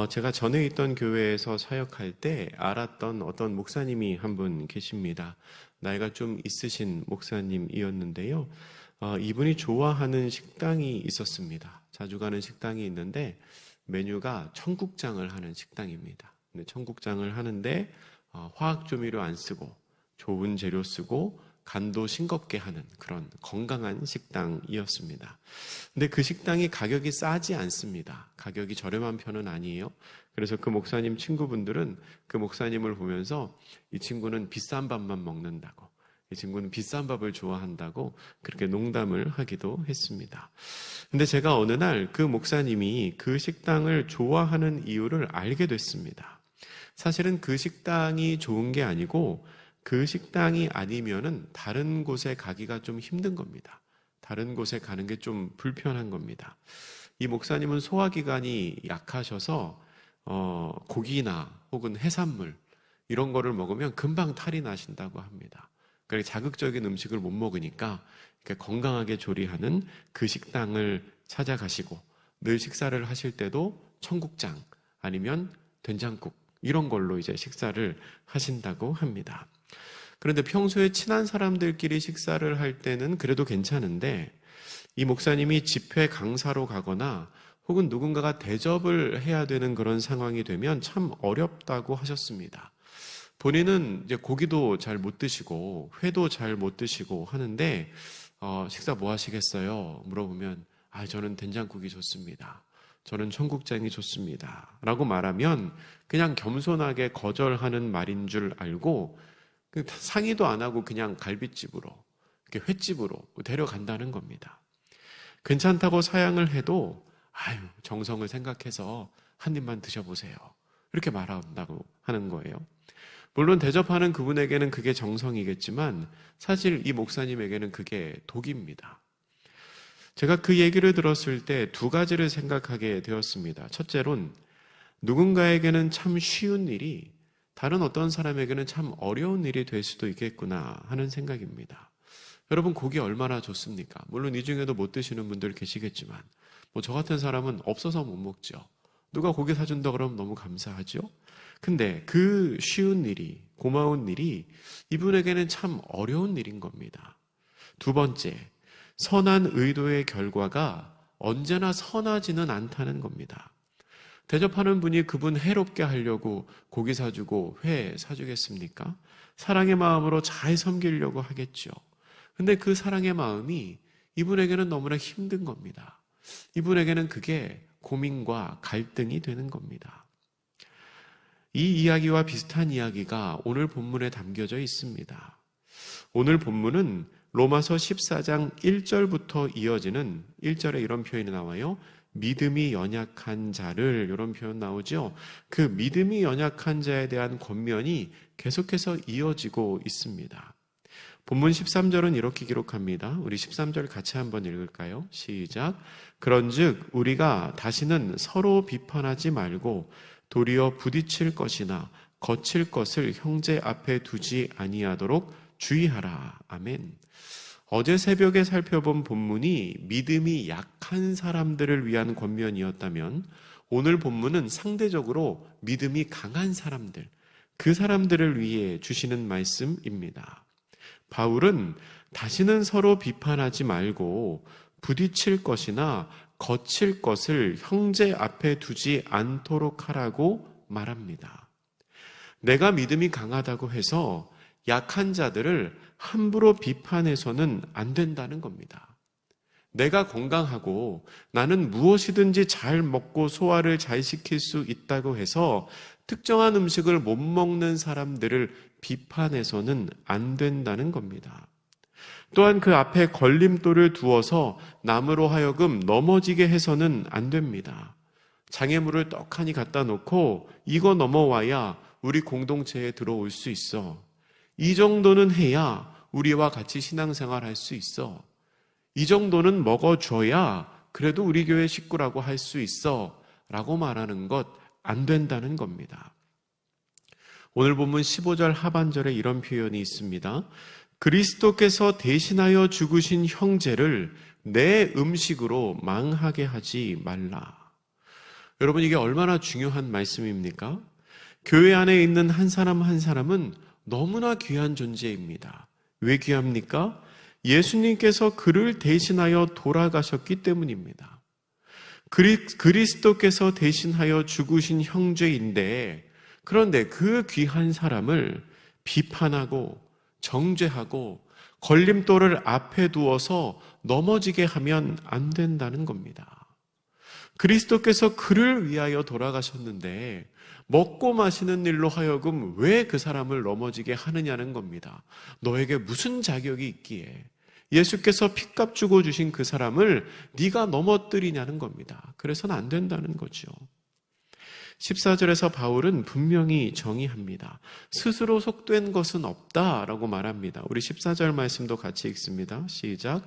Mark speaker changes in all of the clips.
Speaker 1: 제가 전에 있던 교회에서 사역할 때 알았던 어떤 목사님이 한 분 계십니다. 나이가 좀 있으신 목사님이었는데요. 이분이 좋아하는 식당이 있었습니다. 자주 가는 식당이 있는데 메뉴가 청국장을 하는 식당입니다. 근데 청국장을 하는데 화학 조미료 안 쓰고 좋은 재료 쓰고 간도 싱겁게 하는 그런 건강한 식당이었습니다. 근데 그 식당이 가격이 싸지 않습니다. 가격이 저렴한 편은 아니에요. 그래서 그 목사님 친구분들은 그 목사님을 보면서 이 친구는 비싼 밥만 먹는다고, 이 친구는 비싼 밥을 좋아한다고 그렇게 농담을 하기도 했습니다. 근데 제가 어느 날 그 목사님이 그 식당을 좋아하는 이유를 알게 됐습니다. 사실은 그 식당이 좋은 게 아니고 그 식당이 아니면은 다른 곳에 가기가 좀 힘든 겁니다. 다른 곳에 가는 게 좀 불편한 겁니다. 이 목사님은 소화기관이 약하셔서 고기나 혹은 해산물 이런 거를 먹으면 금방 탈이 나신다고 합니다. 그러니까 자극적인 음식을 못 먹으니까 건강하게 조리하는 그 식당을 찾아가시고 늘 식사를 하실 때도 청국장 아니면 된장국 이런 걸로 이제 식사를 하신다고 합니다. 그런데 평소에 친한 사람들끼리 식사를 할 때는 그래도 괜찮은데 이 목사님이 집회 강사로 가거나 혹은 누군가가 대접을 해야 되는 그런 상황이 되면 참 어렵다고 하셨습니다. 본인은 이제 고기도 잘 못 드시고 회도 잘 못 드시고 하는데 식사 뭐 하시겠어요? 물어보면 저는 된장국이 좋습니다. 저는 청국장이 좋습니다. 라고 말하면 그냥 겸손하게 거절하는 말인 줄 알고 상의도 안 하고 그냥 갈비집으로, 횟집으로 데려간다는 겁니다. 괜찮다고 사양을 해도 정성을 생각해서 한 입만 드셔보세요. 이렇게 말한다고 하는 거예요. 물론 대접하는 그분에게는 그게 정성이겠지만 사실 이 목사님에게는 그게 독입니다. 제가 그 얘기를 들었을 때 두 가지를 생각하게 되었습니다. 첫째로는 누군가에게는 참 쉬운 일이 다른 어떤 사람에게는 참 어려운 일이 될 수도 있겠구나 하는 생각입니다. 여러분 고기 얼마나 좋습니까? 물론 이 중에도 못 드시는 분들 계시겠지만 저 같은 사람은 없어서 못 먹죠. 누가 고기 사준다 그러면 너무 감사하죠. 근데 그 쉬운 일이, 고마운 일이 이분에게는 참 어려운 일인 겁니다. 두 번째, 선한 의도의 결과가 언제나 선하지는 않다는 겁니다. 대접하는 분이 그분 해롭게 하려고 고기 사주고 회 사주겠습니까? 사랑의 마음으로 잘 섬기려고 하겠죠. 근데 그 사랑의 마음이 이분에게는 너무나 힘든 겁니다. 이분에게는 그게 고민과 갈등이 되는 겁니다. 이 이야기와 비슷한 이야기가 오늘 본문에 담겨져 있습니다. 오늘 본문은 로마서 14장 1절부터 이어지는 1절에 이런 표현이 나와요. 믿음이 연약한 자를, 이런 표현 나오죠. 그 믿음이 연약한 자에 대한 권면이 계속해서 이어지고 있습니다. 본문 13절은 이렇게 기록합니다. 우리 13절 같이 한번 읽을까요? 시작. 그런즉 우리가 다시는 서로 비판하지 말고 도리어 부딪힐 것이나 거칠 것을 형제 앞에 두지 아니하도록 주의하라. 아멘. 어제 새벽에 살펴본 본문이 믿음이 약한 사람들을 위한 권면이었다면 오늘 본문은 상대적으로 믿음이 강한 사람들, 그 사람들을 위해 주시는 말씀입니다. 바울은 다시는 서로 비판하지 말고 부딪힐 것이나 거칠 것을 형제 앞에 두지 않도록 하라고 말합니다. 내가 믿음이 강하다고 해서 약한 자들을 함부로 비판해서는 안 된다는 겁니다. 내가 건강하고 나는 무엇이든지 잘 먹고 소화를 잘 시킬 수 있다고 해서 특정한 음식을 못 먹는 사람들을 비판해서는 안 된다는 겁니다. 또한 그 앞에 걸림돌을 두어서 남으로 하여금 넘어지게 해서는 안 됩니다. 장애물을 떡하니 갖다 놓고 이거 넘어와야 우리 공동체에 들어올 수 있어. 이 정도는 해야 우리와 같이 신앙생활 할 수 있어. 이 정도는 먹어줘야 그래도 우리 교회 식구라고 할 수 있어. 라고 말하는 것 안 된다는 겁니다. 오늘 본문 15절 하반절에 이런 표현이 있습니다. 그리스도께서 대신하여 죽으신 형제를 내 음식으로 망하게 하지 말라. 여러분, 이게 얼마나 중요한 말씀입니까? 교회 안에 있는 한 사람 한 사람은 너무나 귀한 존재입니다. 왜 귀합니까? 예수님께서 그를 대신하여 돌아가셨기 때문입니다. 그리스도께서 대신하여 죽으신 형제인데, 그런데 그 귀한 사람을 비판하고 정죄하고 걸림돌을 앞에 두어서 넘어지게 하면 안 된다는 겁니다. 그리스도께서 그를 위하여 돌아가셨는데 먹고 마시는 일로 하여금 왜 그 사람을 넘어지게 하느냐는 겁니다. 너에게 무슨 자격이 있기에 예수께서 핏값 주고 주신 그 사람을 네가 넘어뜨리냐는 겁니다. 그래서는 안 된다는 거죠. 14절에서 바울은 분명히 정의합니다. 스스로 속된 것은 없다라고 말합니다. 우리 14절 말씀도 같이 읽습니다. 시작.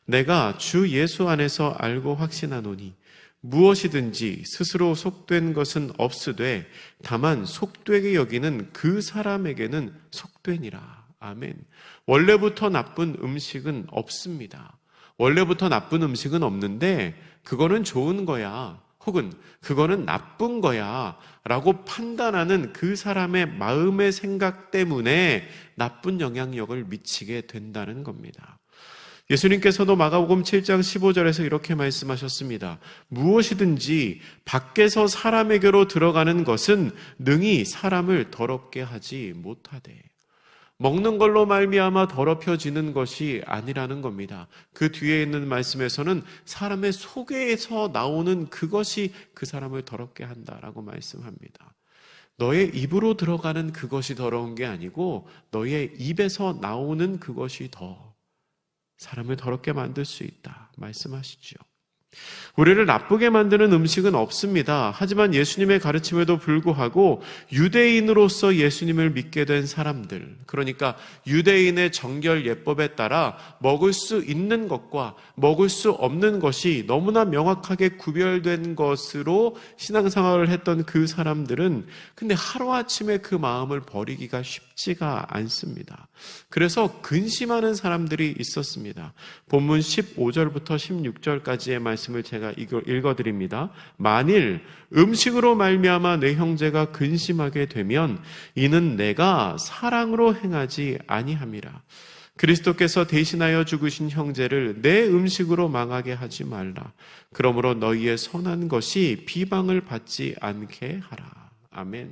Speaker 1: 내가 주 예수 안에서 알고 확신하노니 무엇이든지 스스로 속된 것은 없으되 다만 속되게 여기는 그 사람에게는 속되니라. 아멘. 원래부터 나쁜 음식은 없습니다. 원래부터 나쁜 음식은 없는데 그거는 좋은 거야. 혹은 그거는 나쁜 거야 라고 판단하는 그 사람의 마음의 생각 때문에 나쁜 영향력을 미치게 된다는 겁니다. 예수님께서도 마가복음 7장 15절에서 이렇게 말씀하셨습니다. 무엇이든지 밖에서 사람에게로 들어가는 것은 능히 사람을 더럽게 하지 못하되 먹는 걸로 말미암아 더럽혀지는 것이 아니라는 겁니다. 그 뒤에 있는 말씀에서는 사람의 속에서 나오는 그것이 그 사람을 더럽게 한다라고 말씀합니다. 너의 입으로 들어가는 그것이 더러운 게 아니고 너의 입에서 나오는 그것이 더 사람을 더럽게 만들 수 있다 말씀하시죠. 우리를 나쁘게 만드는 음식은 없습니다. 하지만 예수님의 가르침에도 불구하고 유대인으로서 예수님을 믿게 된 사람들, 그러니까 유대인의 정결 예법에 따라 먹을 수 있는 것과 먹을 수 없는 것이 너무나 명확하게 구별된 것으로 신앙생활을 했던 그 사람들은 근데 하루아침에 그 마음을 버리기가 쉽지가 않습니다. 그래서 근심하는 사람들이 있었습니다. 본문 15절부터 16절까지의 말씀을 제가 읽어드립니다. 만일 음식으로 말미암아 내 형제가 근심하게 되면 이는 내가 사랑으로 행하지 아니함이라. 그리스도께서 대신하여 죽으신 형제를 내 음식으로 망하게 하지 말라. 그러므로 너희의 선한 것이 비방을 받지 않게 하라. 아멘.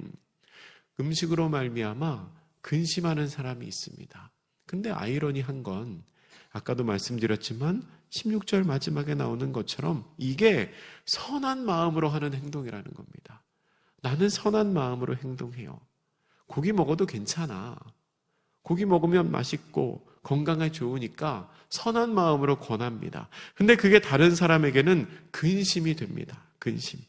Speaker 1: 음식으로 말미암아 근심하는 사람이 있습니다. 근데 아이러니한 건 아까도 말씀드렸지만 16절 마지막에 나오는 것처럼 이게 선한 마음으로 하는 행동이라는 겁니다. 나는 선한 마음으로 행동해요. 고기 먹어도 괜찮아. 고기 먹으면 맛있고 건강에 좋으니까 선한 마음으로 권합니다. 근데 그게 다른 사람에게는 근심이 됩니다. 근심.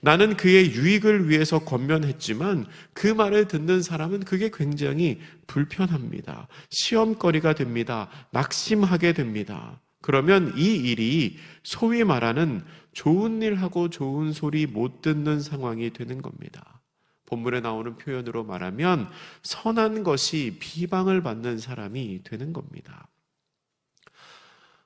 Speaker 1: 나는 그의 유익을 위해서 권면했지만 그 말을 듣는 사람은 그게 굉장히 불편합니다. 시험거리가 됩니다. 낙심하게 됩니다. 그러면 이 일이 소위 말하는 좋은 일하고 좋은 소리 못 듣는 상황이 되는 겁니다. 본문에 나오는 표현으로 말하면 선한 것이 비방을 받는 사람이 되는 겁니다.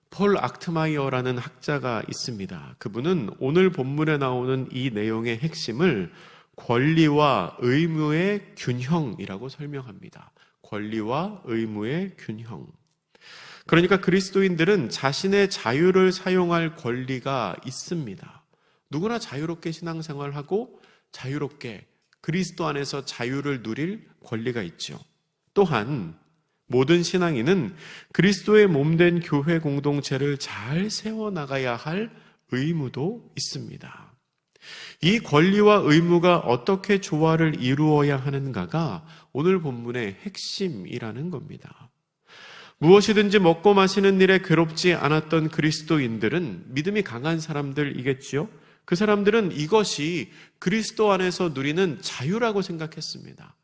Speaker 1: 폴 악트마이어라는 학자가 있습니다. 그분은 오늘 본문에 나오는 이 내용의 핵심을 권리와 의무의 균형이라고 설명합니다. 권리와 의무의 균형. 그러니까 그리스도인들은 자신의 자유를 사용할 권리가 있습니다. 누구나 자유롭게 신앙생활하고 자유롭게 그리스도 안에서 자유를 누릴 권리가 있죠. 또한 모든 신앙인은 그리스도의 몸된 교회 공동체를 잘 세워나가야 할 의무도 있습니다. 이 권리와 의무가 어떻게 조화를 이루어야 하는가가 오늘 본문의 핵심이라는 겁니다. 무엇이든지 먹고 마시는 일에 괴롭지 않았던 그리스도인들은 믿음이 강한 사람들이겠지요. 그 사람들은 이것이 그리스도 안에서 누리는 자유라고 생각했습니다.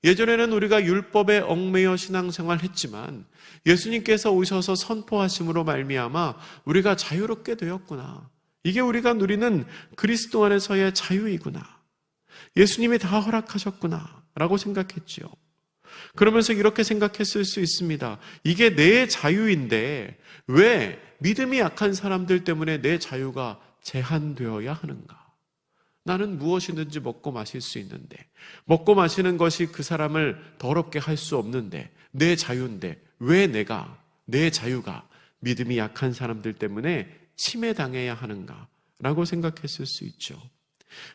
Speaker 1: 예전에는 우리가 율법에 얽매여 신앙생활 했지만 예수님께서 오셔서 선포하심으로 말미암아 우리가 자유롭게 되었구나. 이게 우리가 누리는 그리스도 안에서의 자유이구나. 예수님이 다 허락하셨구나 라고 생각했지요. 그러면서 이렇게 생각했을 수 있습니다. 이게 내 자유인데 왜 믿음이 약한 사람들 때문에 내 자유가 제한되어야 하는가? 나는 무엇이든지 먹고 마실 수 있는데, 먹고 마시는 것이 그 사람을 더럽게 할 수 없는데, 내 자유인데 왜 내 자유가 믿음이 약한 사람들 때문에 침해당해야 하는가 라고 생각했을 수 있죠.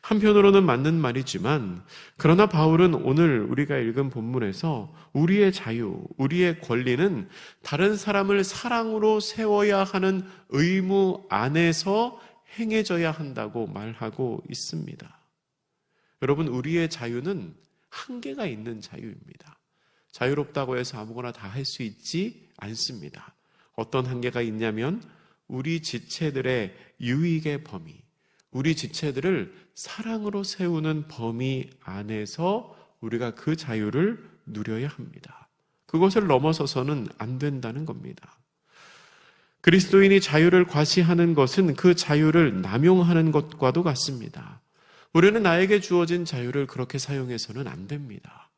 Speaker 1: 한편으로는 맞는 말이지만, 그러나 바울은 오늘 우리가 읽은 본문에서 우리의 자유, 우리의 권리는 다른 사람을 사랑으로 세워야 하는 의무 안에서 행해져야 한다고 말하고 있습니다. 여러분, 우리의 자유는 한계가 있는 자유입니다. 자유롭다고 해서 아무거나 다 할 수 있지 않습니다. 어떤 한계가 있냐면 우리 지체들의 유익의 범위, 우리 지체들을 사랑으로 세우는 범위 안에서 우리가 그 자유를 누려야 합니다. 그것을 넘어서서는 안 된다는 겁니다. 그리스도인이 자유를 과시하는 것은 그 자유를 남용하는 것과도 같습니다. 우리는 나에게 주어진 자유를 그렇게 사용해서는 안 됩니다.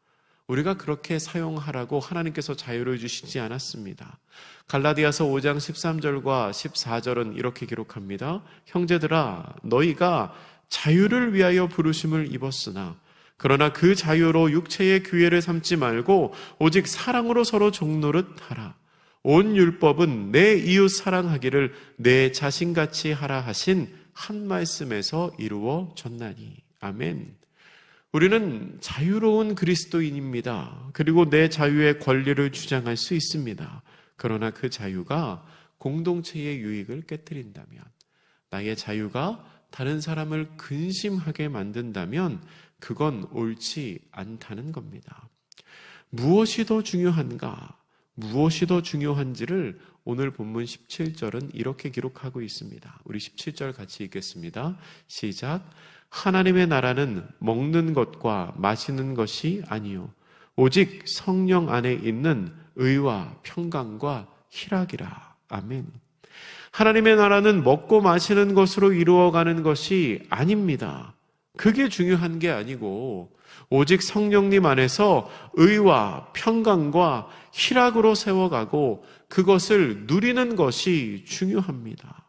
Speaker 1: 우리가 그렇게 사용하라고 하나님께서 자유를 주시지 않았습니다. 갈라디아서 5장 13절과 14절은 이렇게 기록합니다. 형제들아, 너희가 자유를 위하여 부르심을 입었으나 그러나 그 자유로 육체의 규례를 삼지 말고 오직 사랑으로 서로 종노릇 하라. 온 율법은 내 이웃 사랑하기를 내 자신같이 하라 하신 한 말씀에서 이루어졌나니. 아멘. 우리는 자유로운 그리스도인입니다. 그리고 내 자유의 권리를 주장할 수 있습니다. 그러나 그 자유가 공동체의 유익을 깨뜨린다면, 나의 자유가 다른 사람을 근심하게 만든다면 그건 옳지 않다는 겁니다. 무엇이 더 중요한가? 무엇이 더 중요한지를 오늘 본문 17절은 이렇게 기록하고 있습니다. 우리 17절 같이 읽겠습니다. 시작. 하나님의 나라는 먹는 것과 마시는 것이 아니요 오직 성령 안에 있는 의와 평강과 희락이라. 아멘. 하나님의 나라는 먹고 마시는 것으로 이루어가는 것이 아닙니다. 그게 중요한 게 아니고 오직 성령님 안에서 의와 평강과 희락으로 세워가고 그것을 누리는 것이 중요합니다.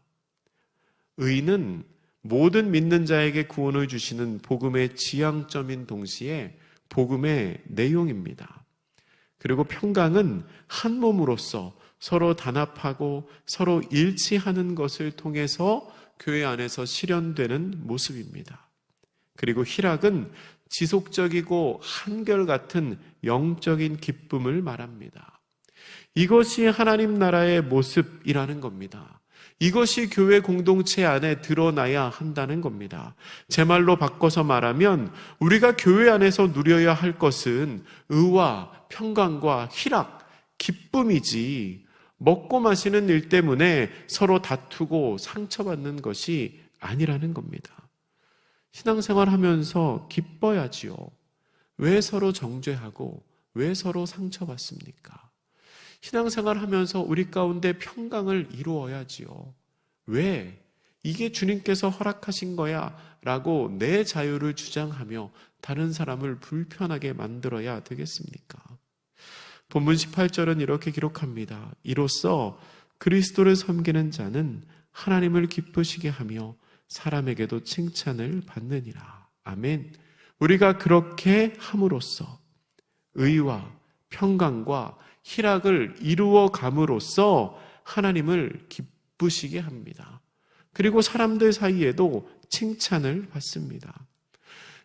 Speaker 1: 의는 모든 믿는 자에게 구원을 주시는 복음의 지향점인 동시에 복음의 내용입니다. 그리고 평강은 한 몸으로서 서로 단합하고 서로 일치하는 것을 통해서 교회 안에서 실현되는 모습입니다. 그리고 희락은 지속적이고 한결같은 영적인 기쁨을 말합니다. 이것이 하나님 나라의 모습이라는 겁니다. 이것이 교회 공동체 안에 드러나야 한다는 겁니다. 제 말로 바꿔서 말하면 우리가 교회 안에서 누려야 할 것은 의와 평강과 희락, 기쁨이지 먹고 마시는 일 때문에 서로 다투고 상처받는 것이 아니라는 겁니다. 신앙생활 하면서 기뻐야지요. 왜 서로 정죄하고 왜 서로 상처받습니까? 신앙생활 하면서 우리 가운데 평강을 이루어야지요. 왜? 이게 주님께서 허락하신 거야 라고 내 자유를 주장하며 다른 사람을 불편하게 만들어야 되겠습니까? 본문 18절은 이렇게 기록합니다. 이로써 그리스도를 섬기는 자는 하나님을 기쁘시게 하며 사람에게도 칭찬을 받느니라. 아멘. 우리가 그렇게 함으로써 의와 평강과 희락을 이루어 감으로써 하나님을 기쁘시게 합니다. 그리고 사람들 사이에도 칭찬을 받습니다.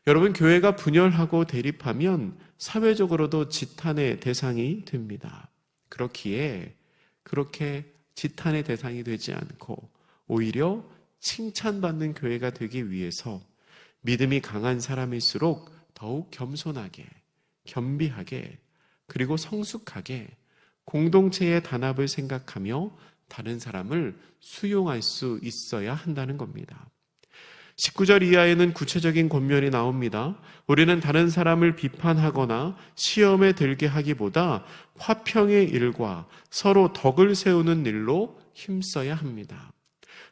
Speaker 1: 여러분, 교회가 분열하고 대립하면 사회적으로도 지탄의 대상이 됩니다. 그렇기에 그렇게 지탄의 대상이 되지 않고 오히려 칭찬받는 교회가 되기 위해서 믿음이 강한 사람일수록 더욱 겸손하게, 겸비하게, 그리고 성숙하게 공동체의 단합을 생각하며 다른 사람을 수용할 수 있어야 한다는 겁니다. 19절 이하에는 구체적인 권면이 나옵니다. 우리는 다른 사람을 비판하거나 시험에 들게 하기보다 화평의 일과 서로 덕을 세우는 일로 힘써야 합니다.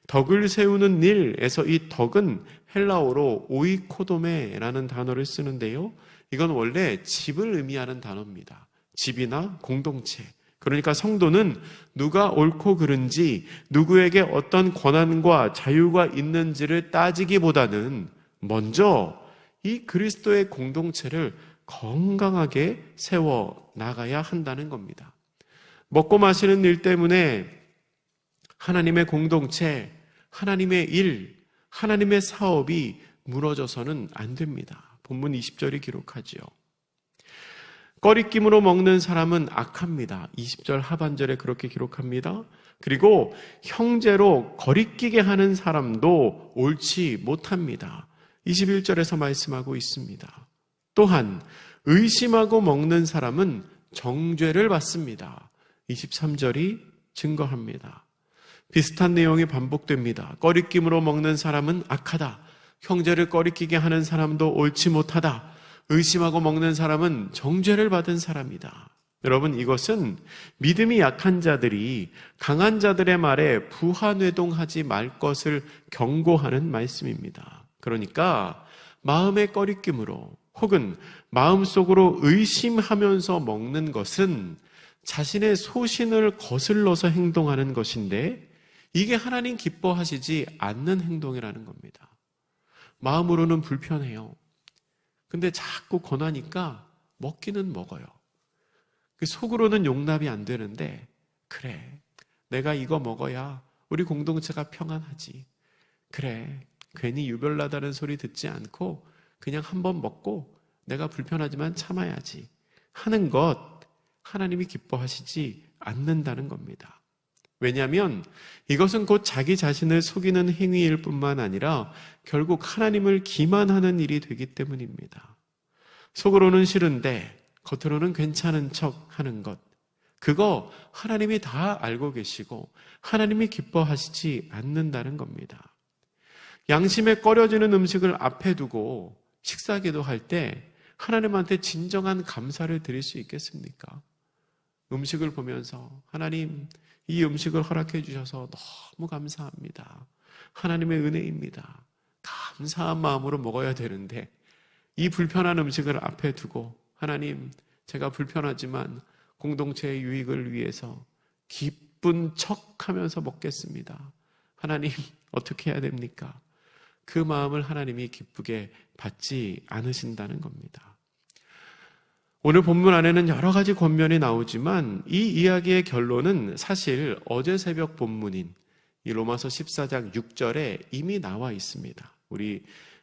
Speaker 1: 덕을 세우는 일에서 이 덕은 헬라어로 오이코도메라는 단어를 쓰는데요. 이건 원래 집을 의미하는 단어입니다. 집이나 공동체. 그러니까 성도는 누가 옳고 그른지, 누구에게 어떤 권한과 자유가 있는지를 따지기보다는 먼저 이 그리스도의 공동체를 건강하게 세워 나가야 한다는 겁니다. 먹고 마시는 일 때문에 하나님의 공동체, 하나님의 일, 하나님의 사업이 무너져서는 안 됩니다. 본문 20절이 기록하지요. 꺼리낌으로 먹는 사람은 악합니다. 20절 하반절에 그렇게 기록합니다. 그리고 형제로 거리끼게 하는 사람도 옳지 못합니다. 21절에서 말씀하고 있습니다. 또한 의심하고 먹는 사람은 정죄를 받습니다. 23절이 증거합니다. 비슷한 내용이 반복됩니다. 꺼리낌으로 먹는 사람은 악하다. 형제를 꺼리끼게 하는 사람도 옳지 못하다. 의심하고 먹는 사람은 정죄를 받은 사람이다. 여러분, 이것은 믿음이 약한 자들이 강한 자들의 말에 부하뇌동하지 말 것을 경고하는 말씀입니다. 그러니까 마음의 꺼리낌으로 혹은 마음속으로 의심하면서 먹는 것은 자신의 소신을 거슬러서 행동하는 것인데 이게 하나님 기뻐하시지 않는 행동이라는 겁니다. 마음으로는 불편해요. 근데 자꾸 권하니까 먹기는 먹어요. 속으로는 용납이 안 되는데 그래, 내가 이거 먹어야 우리 공동체가 평안하지. 그래, 괜히 유별나다는 소리 듣지 않고 그냥 한번 먹고 내가 불편하지만 참아야지 하는 것 하나님이 기뻐하시지 않는다는 겁니다. 왜냐하면 이것은 곧 자기 자신을 속이는 행위일 뿐만 아니라 결국 하나님을 기만하는 일이 되기 때문입니다. 속으로는 싫은데 겉으로는 괜찮은 척 하는 것, 그거 하나님이 다 알고 계시고 하나님이 기뻐하시지 않는다는 겁니다. 양심에 꺼려지는 음식을 앞에 두고 식사 기도할 때 하나님한테 진정한 감사를 드릴 수 있겠습니까? 음식을 보면서 하나님, 이 음식을 허락해 주셔서 너무 감사합니다. 하나님의 은혜입니다. 감사한 마음으로 먹어야 되는데 이 불편한 음식을 앞에 두고 하나님, 제가 불편하지만 공동체의 유익을 위해서 기쁜 척하면서 먹겠습니다. 하나님, 어떻게 해야 됩니까? 그 마음을 하나님이 기쁘게 받지 않으신다는 겁니다. 오늘 본문 안에는 여러 가지 권면이 나오지만 이 이야기의 결론은 사실 어제 새벽 본문인 이 로마서 14장 6절에 이미 나와 있습니다. 우리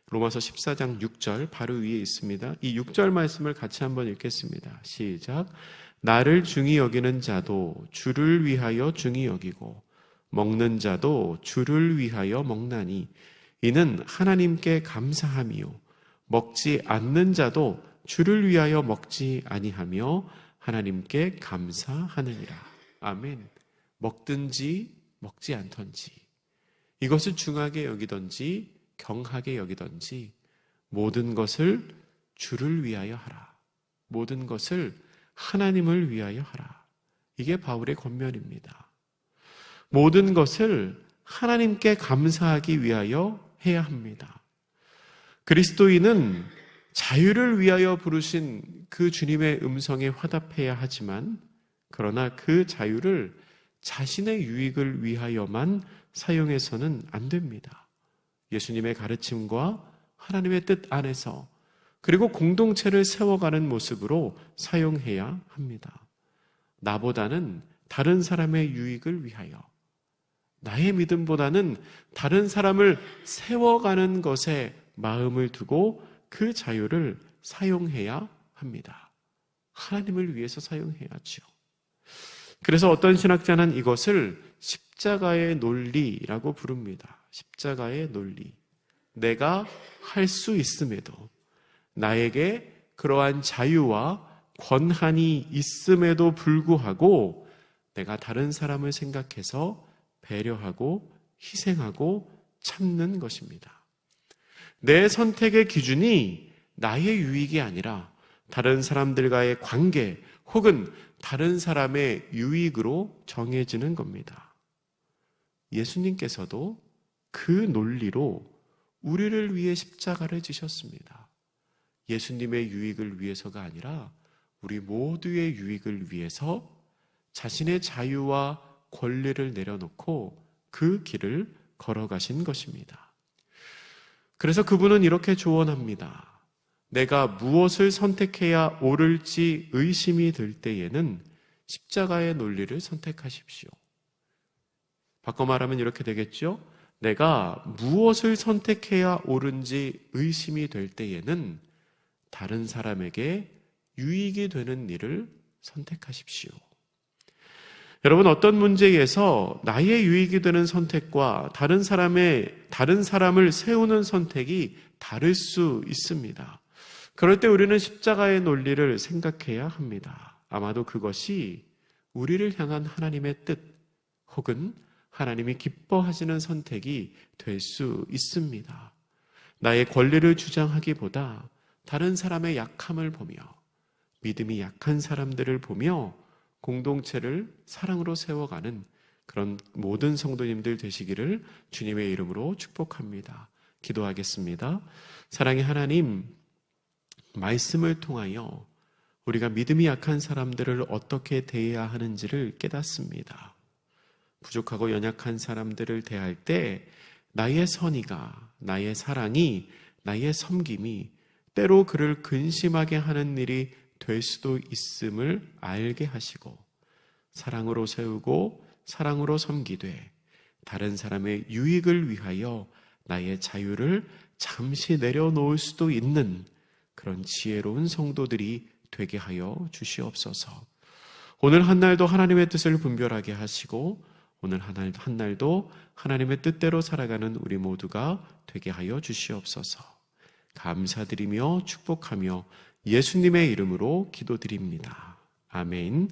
Speaker 1: 로마서 14장 6절 바로 위에 있습니다. 이 6절 말씀을 같이 한번 읽겠습니다. 시작. 나를 중히 여기는 자도 주를 위하여 중히 여기고 먹는 자도 주를 위하여 먹나니 이는 하나님께 감사함이요 먹지 않는 자도 주를 위하여 먹지 아니하며 하나님께 감사하느니라. 아멘. 먹든지 먹지 않던지 이것을 중하게 여기던지 경하게 여기던지 모든 것을 주를 위하여 하라. 모든 것을 하나님을 위하여 하라. 이게 바울의 권면입니다. 모든 것을 하나님께 감사하기 위하여 해야 합니다. 그리스도인은 자유를 위하여 부르신 그 주님의 음성에 화답해야 하지만 그러나 그 자유를 자신의 유익을 위하여만 사용해서는 안 됩니다. 예수님의 가르침과 하나님의 뜻 안에서 그리고 공동체를 세워가는 모습으로 사용해야 합니다. 나보다는 다른 사람의 유익을 위하여, 나의 믿음보다는 다른 사람을 세워가는 것에 마음을 두고 그 자유를 사용해야 합니다. 하나님을 위해서 사용해야죠. 그래서 어떤 신학자는 이것을 십자가의 논리라고 부릅니다. 십자가의 논리. 내가 할 수 있음에도 나에게 그러한 자유와 권한이 있음에도 불구하고 내가 다른 사람을 생각해서 배려하고 희생하고 참는 것입니다. 내 선택의 기준이 나의 유익이 아니라 다른 사람들과의 관계 혹은 다른 사람의 유익으로 정해지는 겁니다. 예수님께서도 그 논리로 우리를 위해 십자가를 지셨습니다. 예수님의 유익을 위해서가 아니라 우리 모두의 유익을 위해서 자신의 자유와 권리를 내려놓고 그 길을 걸어가신 것입니다. 그래서 그분은 이렇게 조언합니다. 내가 무엇을 선택해야 옳을지 의심이 들 때에는 십자가의 논리를 선택하십시오. 바꿔 말하면 이렇게 되겠죠? 내가 무엇을 선택해야 옳은지 의심이 될 때에는 다른 사람에게 유익이 되는 일을 선택하십시오. 여러분, 어떤 문제에서 나의 유익이 되는 선택과 다른 사람을 세우는 선택이 다를 수 있습니다. 그럴 때 우리는 십자가의 논리를 생각해야 합니다. 아마도 그것이 우리를 향한 하나님의 뜻 혹은 하나님이 기뻐하시는 선택이 될 수 있습니다. 나의 권리를 주장하기보다 다른 사람의 약함을 보며 믿음이 약한 사람들을 보며 공동체를 사랑으로 세워가는 그런 모든 성도님들 되시기를 주님의 이름으로 축복합니다. 기도하겠습니다. 사랑의 하나님, 말씀을 통하여 우리가 믿음이 약한 사람들을 어떻게 대해야 하는지를 깨닫습니다. 부족하고 연약한 사람들을 대할 때 나의 선의가, 나의 사랑이, 나의 섬김이 때로 그를 근심하게 하는 일이 될 수도 있음을 알게 하시고 사랑으로 세우고 사랑으로 섬기되 다른 사람의 유익을 위하여 나의 자유를 잠시 내려놓을 수도 있는 그런 지혜로운 성도들이 되게 하여 주시옵소서. 오늘 한 날도 하나님의 뜻을 분별하게 하시고 오늘 한 날도 하나님의 뜻대로 살아가는 우리 모두가 되게 하여 주시옵소서. 감사드리며 축복하며 예수님의 이름으로 기도드립니다. 아멘.